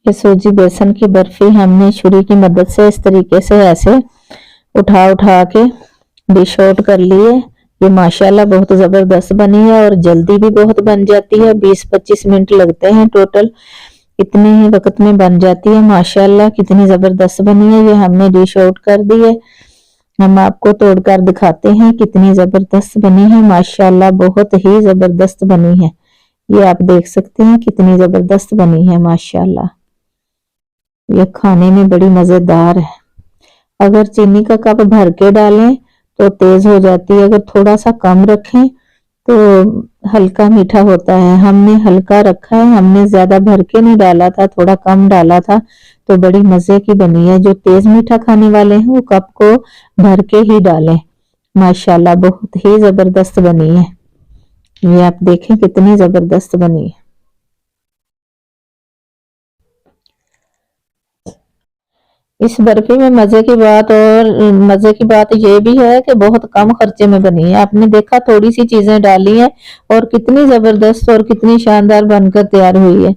ये सूजी बेसन की बर्फी हमने छुरी की मदद से इस तरीके से ऐसे उठा उठा के डिश आउट कर लिए। ये माशाल्लाह बहुत जबरदस्त बनी है और जल्दी भी बहुत बन जाती है, 20-25 मिनट लगते हैं टोटल, इतने ही वक्त में बन जाती है। माशाल्लाह कितनी जबरदस्त बनी है। ये हमने डिश आउट कर दी है। हम आपको तोड़कर दिखाते हैं कितनी जबरदस्त बनी है। माशाल्लाह बहुत ही जबरदस्त बनी है। ये आप देख सकते हैं कितनी जबरदस्त बनी है माशाल्लाह। ये खाने में बड़ी मजेदार है। अगर चीनी का कप भर के डालें तो तेज हो जाती है, अगर थोड़ा सा कम रखें तो हल्का मीठा होता है। हमने हल्का रखा है, हमने ज्यादा भर के नहीं डाला था, थोड़ा कम डाला था, तो बड़ी मजे की बनी है। जो तेज मीठा खाने वाले हैं वो कप को भर के ही डालें। माशाल्लाह बहुत ही जबरदस्त बनी है। ये आप देखें कितनी जबरदस्त बनी है। इस बर्फी में मजे की बात ये भी है कि बहुत कम खर्चे में बनी है। आपने देखा थोड़ी सी चीजें डाली हैं और कितनी जबरदस्त और कितनी शानदार बनकर तैयार हुई है।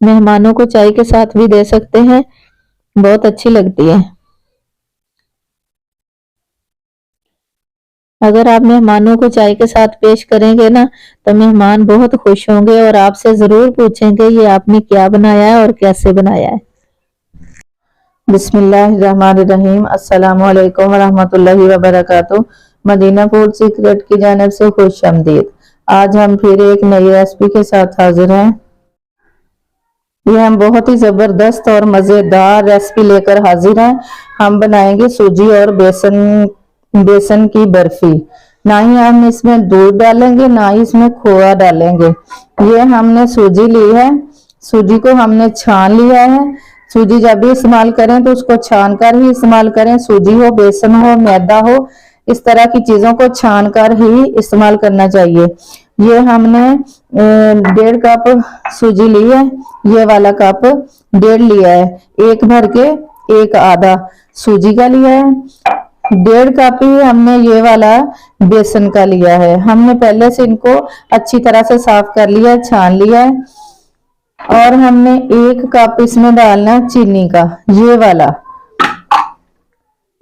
मेहमानों को चाय के साथ भी दे सकते हैं, बहुत अच्छी लगती है। अगर आप मेहमानों को चाय के साथ पेश करेंगे ना तो मेहमान बहुत खुश होंगे और आपसे जरूर पूछेंगे ये आपने क्या बनाया है और कैसे बनाया है। बिस्मिल्लाहिर्रहमानिर्रहीम, अस्सलाम वालेकुम रहमतुल्लाहि व बरकातुहू। मदीना फूड सीक्रेट की जानिब से खुश आमदीद। आज हम फिर एक नई रेसिपी के साथ हाजिर हैं। ये हम बहुत ही जबरदस्त और मजेदार रेसिपी लेकर हाजिर हैं। हम बनाएंगे सूजी और बेसन की बर्फी। ना ही हम इसमें दूध डालेंगे ना ही इसमें खोआ डालेंगे। ये हमने सूजी ली है, सूजी को हमने छान लिया है। सूजी जब भी इस्तेमाल करें तो उसको छान कर ही इस्तेमाल करें। सूजी हो, बेसन हो, मैदा हो, इस तरह की चीजों को छान कर ही इस्तेमाल करना चाहिए। ये हमने 1.5 कप सूजी ली है, ये वाला कप 1.5 लिया है। एक भर के एक आधा सूजी का लिया है। 1.5 कप ही हमने ये वाला बेसन का लिया है। हमने पहले से इनको अच्छी तरह से साफ कर लिया है, छान लिया है। और हमने 1 कप इसमें डालना है चीनी का, ये वाला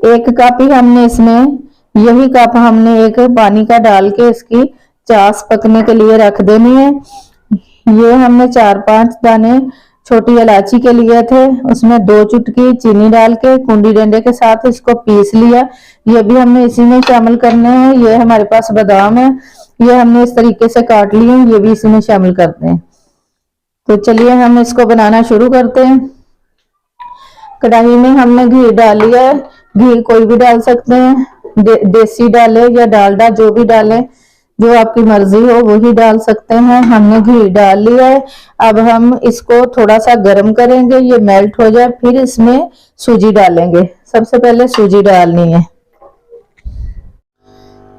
1 कप ही हमने इसमें, यही कप हमने एक पानी का डाल के इसकी चास पकने के लिए रख देनी है। ये हमने 4-5 दाने छोटी इलायची के लिए थे, उसमें 2 चुटकी चीनी डाल के कुंडी डंडे के साथ इसको पीस लिया। ये भी हमने इसी में शामिल करने हैं। ये हमारे पास बादाम है, ये हमने इस तरीके से काट लिए, ये भी इसी में शामिल करते हैं। तो चलिए हम इसको बनाना शुरू करते हैं। कढ़ाई में हमने घी डाल लिया है। घी कोई भी डाल सकते हैं, देसी डाले या डालडा, जो भी डालें, जो आपकी मर्जी हो वही डाल सकते हैं। हमने घी डाल लिया है। अब हम इसको थोड़ा सा गर्म करेंगे, ये मेल्ट हो जाए, फिर इसमें सूजी डालेंगे। सबसे पहले सूजी डालनी है।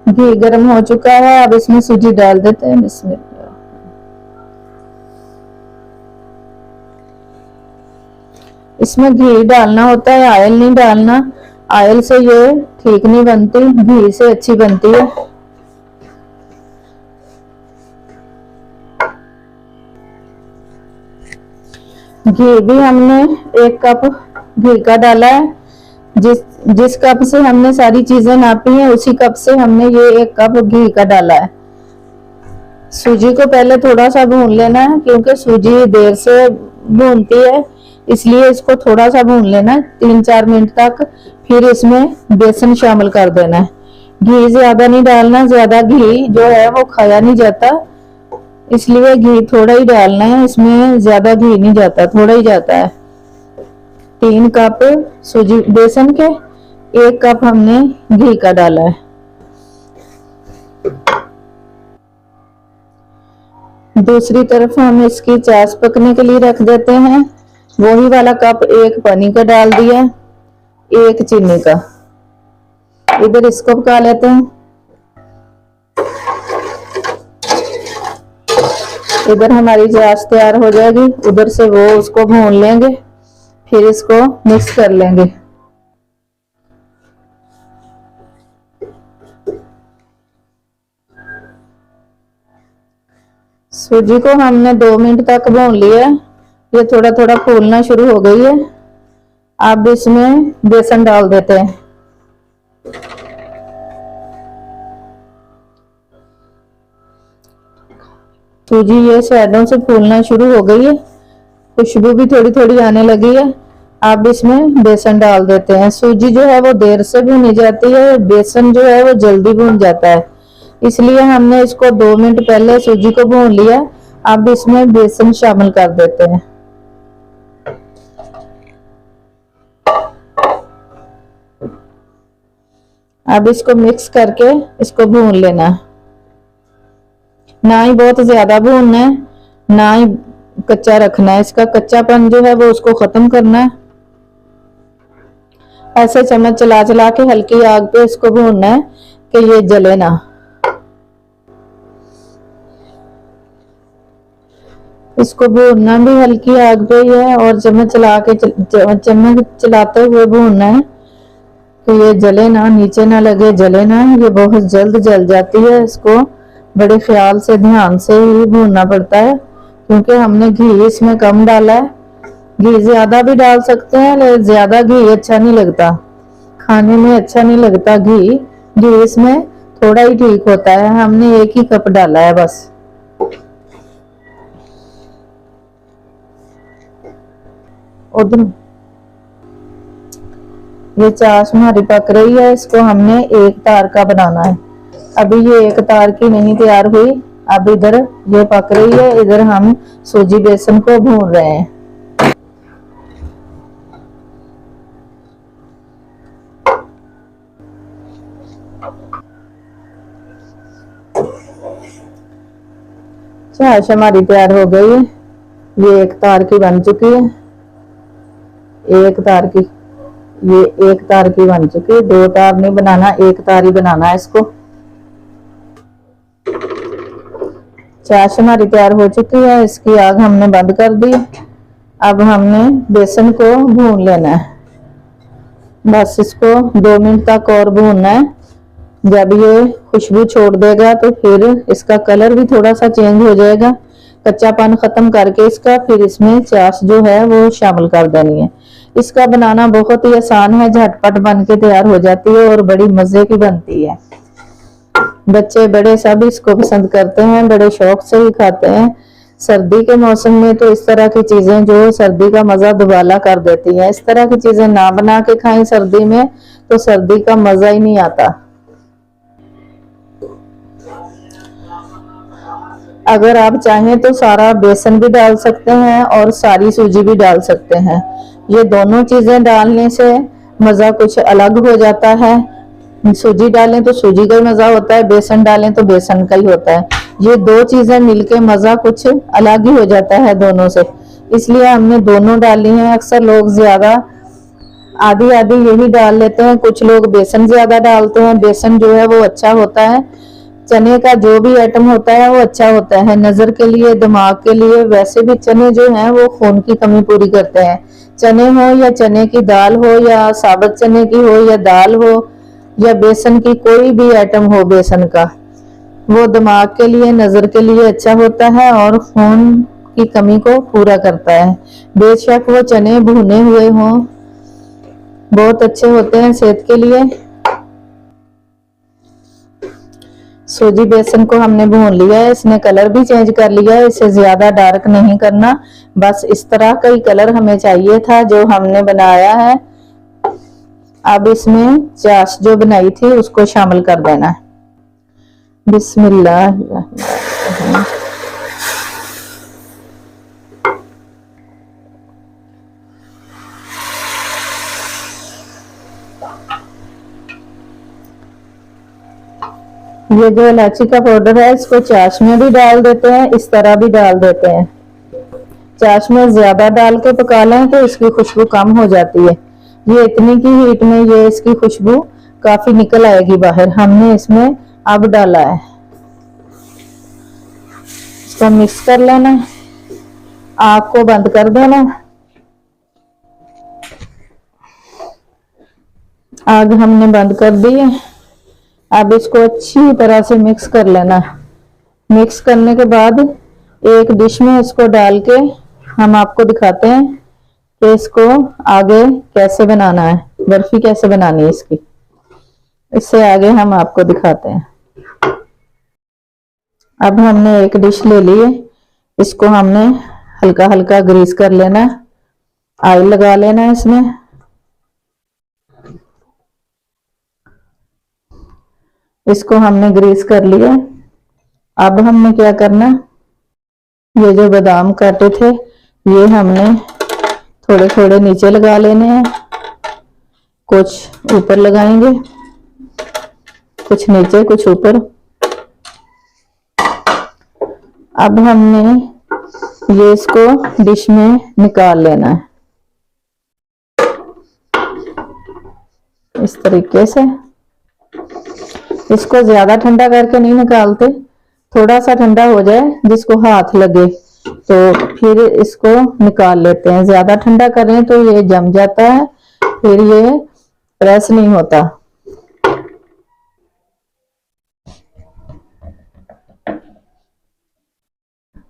घी गर्म हो चुका है, अब इसमें सूजी डाल देते हैं। बिस्मिल्लाह। इसमें घी डालना होता है, ऑयल नहीं डालना। ऑयल से ये ठीक नहीं बनती, घी से अच्छी बनती है। घी भी हमने 1 कप घी का डाला है। जिस कप से हमने सारी चीजें नापी हैं उसी कप से हमने ये 1 कप घी का डाला है। सूजी को पहले थोड़ा सा भून लेना है, क्योंकि सूजी देर से भूनती है, इसलिए इसको थोड़ा सा भून लेना है 3-4 मिनट तक। फिर इसमें बेसन शामिल कर देना है। घी ज्यादा नहीं डालना, ज्यादा घी जो है वो खाया नहीं जाता, इसलिए घी थोड़ा ही डालना है। इसमें ज्यादा घी नहीं जाता, थोड़ा ही जाता है। 3 कप सूजी बेसन के 1 कप हमने घी का डाला है। दूसरी तरफ हम इसकी चास पकने के लिए रख देते हैं। वही वाला कप 1 पानी का डाल दिया, 1 चीनी का। इधर इसको पका लेते हैं। इधर हमारी चास तैयार हो जाएगी, उधर से वो उसको भून लेंगे, फिर इसको मिक्स कर लेंगे। सूजी को हमने 2 मिनट तक भून लिया, ये थोड़ा थोड़ा फूलना शुरू हो गई है। अब इसमें बेसन डाल देते हैं। सूजी ये शैडो से फूलना शुरू हो गई है, खुशबू भी थोड़ी थोड़ी आने लगी है। अब इसमें बेसन डाल देते हैं। सूजी जो है वो देर से भुनी जाती है, बेसन जो है वो जल्दी भुन जाता है, इसलिए हमने इसको 2 मिनट पहले सूजी को भून लिया। अब इसमें बेसन शामिल कर देते हैं। अब इसको मिक्स करके इसको भून लेना है, ना ही बहुत ज्यादा भूनना है ना ही कच्चा रखना है। इसका कच्चापन जो है वो उसको खत्म करना है। ऐसे चम्मच चला चला के हल्की आग पे इसको भूनना है कि ये जले ना। इसको भूनना भी हल्की आग पे ही है और चम्मच चलाते हुए भूनना है कि ये जले ना, नीचे ना लगे, जले ना। ये बहुत जल्द जल जाती है, इसको बड़े ख्याल से ध्यान से ही भूनना पड़ता है क्योंकि हमने घी इसमें कम डाला है। घी ज्यादा भी डाल सकते हैं लेकिन ज्यादा घी अच्छा नहीं लगता, खाने में अच्छा नहीं लगता। घी इसमें थोड़ा ही ठीक होता है। हमने 1 ही कप डाला है बस। उधर ये चाश हमारी पक रही है, इसको हमने 1 तार का बनाना है। अभी ये 1 तार की नहीं तैयार हुई। अब इधर ये पक रही है, इधर हम सूजी बेसन को भून रहे हैं। चाश हमारी तैयार हो गई है। ये 1 तार की बन चुकी है। 1 तार की, ये 1 तार की बन चुकी है। 2 तार नहीं बनाना, 1 तार ही बनाना है इसको। चाश हमारी तैयार हो चुकी है, इसकी आग हमने बंद कर दी। अब हमने बेसन को भून लेना है, बस इसको 2 मिनट तक और भूनना है। जब ये खुशबू छोड़ देगा तो फिर इसका कलर भी थोड़ा सा चेंज हो जाएगा। कच्चापन खत्म करके इसका फिर इसमें चाश जो है वो शामिल कर देनी है। इसका बनाना बहुत ही आसान है, झटपट बन के तैयार हो जाती है और बड़ी मजे की बनती है। बच्चे बड़े सब इसको पसंद करते हैं, बड़े शौक से ही खाते हैं। सर्दी के मौसम में तो इस तरह की चीजें जो सर्दी का मजा दुबाला कर देती हैं। इस तरह की चीजें ना बना के खाएं सर्दी में तो सर्दी का मजा ही नहीं आता। अगर आप चाहें तो सारा बेसन भी डाल सकते हैं और सारी सूजी भी डाल सकते हैं। ये दोनों चीजें डालने से मजा कुछ अलग हो जाता है। सूजी डालें तो सूजी का ही मजा होता है, बेसन डालें तो बेसन का ही होता है। ये 2 चीजें मिलके मजा कुछ अलग ही हो जाता है दोनों से, इसलिए हमने दोनों डाली हैं। अक्सर लोग ज्यादा आधी आधी यही डाल लेते हैं, कुछ लोग बेसन ज्यादा डालते हैं। बेसन जो है वो अच्छा होता है, चने का जो भी आइटम होता है वो अच्छा होता है नजर के लिए, दिमाग के लिए। वैसे भी चने जो हैं वो खून की कमी पूरी करते हैं। चने हो या चने की दाल हो या साबुत चने की हो या दाल हो या बेसन की कोई भी आइटम हो बेसन का, वो दिमाग के लिए, नजर के लिए अच्छा होता है और खून की कमी को पूरा करता है। बेशक वो चने भुने हुए हों, बहुत अच्छे होते हैं सेहत के लिए। सूजी बेसन को हमने भून लिया है, इसने कलर भी चेंज कर लिया है। इसे ज्यादा डार्क नहीं करना, बस इस तरह का ही कलर हमें चाहिए था जो हमने बनाया है। अब इसमें चाश जो बनाई थी उसको शामिल कर देना है। बिस्मिल्लाह। ये जो इलायची का पाउडर है इसको चाश में भी डाल देते हैं, इस तरह भी डाल देते हैं। चाश में ज्यादा डाल के पका लें तो इसकी खुशबू कम हो जाती है। ये इतनी की हीट में ये इसकी खुशबू काफी निकल आएगी बाहर। हमने इसमें अब डाला है, इसको मिक्स कर लेना, आग को बंद कर देना। आग हमने बंद कर दी है। अब इसको अच्छी तरह से मिक्स कर लेना। मिक्स करने के बाद एक डिश में इसको डाल के हम आपको दिखाते हैं कि इसको आगे कैसे बनाना है, बर्फी कैसे बनानी है इसकी। इससे आगे हम आपको दिखाते हैं। अब हमने एक डिश ले ली है, इसको हमने हल्का हल्का ग्रीस कर लेना है, ऑयल लगा लेना है इसमें। इसको हमने ग्रीस कर लिया। अब हमने क्या करना, ये जो बादाम काटे थे ये हमने थोड़े थोड़े नीचे लगा लेने हैं, कुछ ऊपर लगाएंगे, कुछ नीचे कुछ ऊपर। अब हमने ये इसको डिश में निकाल लेना है इस तरीके से। इसको ज्यादा ठंडा करके नहीं निकालते, थोड़ा सा ठंडा हो जाए जिसको हाथ लगे तो फिर इसको निकाल लेते हैं। ज्यादा ठंडा करें तो ये जम जाता है, फिर ये प्रेस नहीं होता।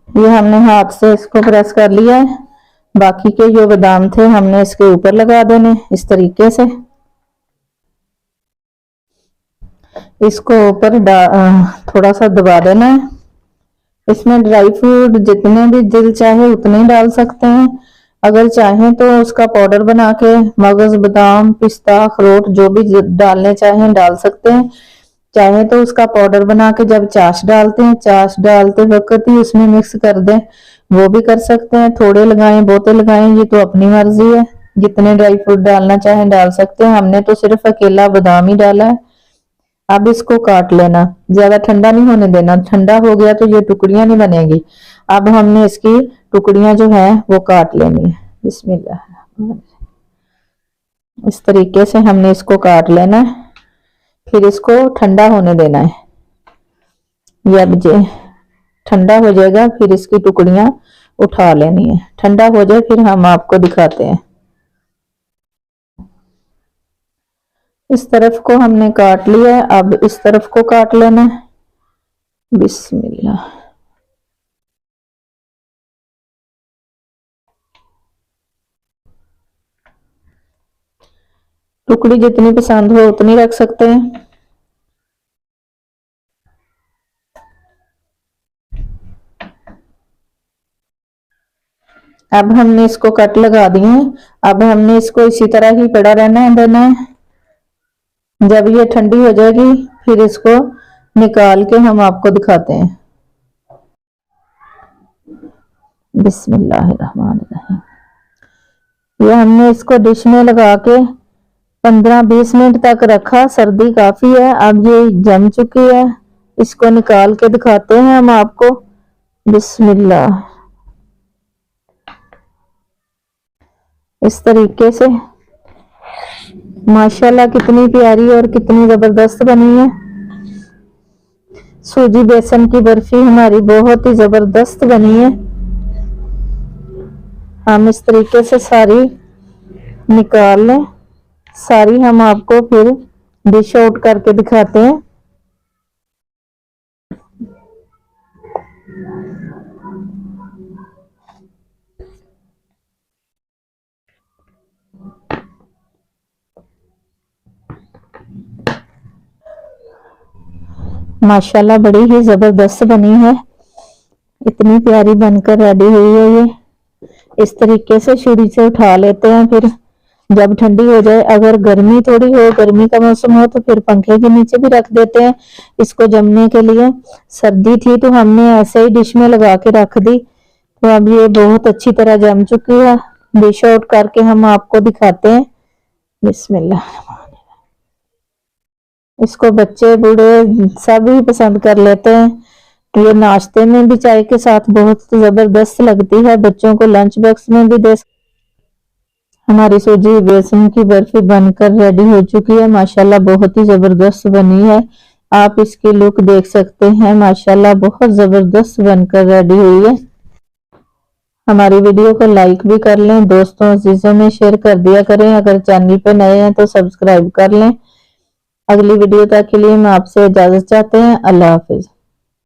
ये हमने हाथ से इसको प्रेस कर लिया है। बाकी के जो बादाम थे हमने इसके ऊपर लगा देने इस तरीके से। इसको ऊपर थोड़ा सा दबा देना है। इसमें ड्राई फ्रूट जितने भी दिल चाहे उतने डाल सकते हैं। अगर चाहें तो उसका पाउडर बना के मगज, बादाम, पिस्ता, अखरोट जो भी डालने चाहें डाल सकते हैं। चाहे तो उसका पाउडर बना के जब चाश डालते हैं, चाश डालते वक्त ही उसमें मिक्स कर दें, वो भी कर सकते हैं। थोड़े लगाएं बहुते लगाएं, ये तो अपनी मर्जी है। जितने ड्राई फ्रूट डालना चाहें डाल सकते हैं। हमने तो सिर्फ अकेला बादाम ही डाला है। अब इसको काट लेना, ज्यादा ठंडा नहीं होने देना, ठंडा हो गया तो ये टुकड़ियां नहीं बनेगी। अब हमने इसकी टुकड़ियां जो है वो काट लेनी है। बिस्मिल्लाह, इस तरीके से हमने इसको काट लेना है। फिर इसको ठंडा होने देना है। ये अब जे ठंडा हो जाएगा फिर इसकी टुकड़ियां उठा लेनी है। ठंडा हो जाए फिर हम आपको दिखाते हैं। इस तरफ को हमने काट लिया है, अब इस तरफ को काट लेना है। बिस्मिल्लाह, टुकड़ी जितनी पसंद हो उतनी रख सकते हैं। अब हमने इसको कट लगा दिए हैं। अब हमने इसको इसी तरह ही पड़ा रहना देना है। जब ये ठंडी हो जाएगी फिर इसको निकाल के हम आपको दिखाते हैं। बिस्मिल्लाहिर्रहमानिर्रहीम। ये हमने इसको डिश में लगा के 15-20 मिनट तक रखा। सर्दी काफी है, अब ये जम चुकी है। इसको निकाल के दिखाते हैं हम आपको। बिस्मिल्लाह, इस तरीके से माशाल्लाह कितनी प्यारी और कितनी जबरदस्त बनी है। सूजी बेसन की बर्फी हमारी बहुत ही जबरदस्त बनी है। हम इस तरीके से सारी निकाल लें। सारी हम आपको फिर डिश आउट करके दिखाते हैं। माशाल्लाह बड़ी ही जबरदस्त बनी है, इतनी प्यारी बनकर रेडी हुई है। ये इस तरीके से छुरी से उठा लेते हैं। फिर जब ठंडी हो जाए, अगर गर्मी थोड़ी हो, गर्मी का मौसम हो तो फिर पंखे के नीचे भी रख देते हैं इसको जमने के लिए। सर्दी थी तो हमने ऐसे ही डिश में लगा के रख दी। तो अब ये बहुत अच्छी तरह जम चुकी है। डिश आउट करके हम आपको दिखाते हैं। बिस्मिल्लाह, इसको बच्चे बूढ़े सभी पसंद कर लेते हैं। ये नाश्ते में भी चाय के साथ बहुत जबरदस्त लगती है। बच्चों को लंच बॉक्स में भी दे। हमारी सूजी बेसन की बर्फी बनकर रेडी हो चुकी है। माशाल्लाह बहुत ही जबरदस्त बनी है। आप इसकी लुक देख सकते हैं, माशाल्लाह बहुत जबरदस्त बनकर रेडी हुई है। हमारी वीडियो को लाइक भी कर लें, दोस्तों अजीजों में शेयर कर दिया करें। अगर चैनल पे नए हैं तो सब्सक्राइब कर लें। अगली वीडियो तक के लिए मैं आपसे इजाजत चाहते हैं। अल्लाह हाफिज।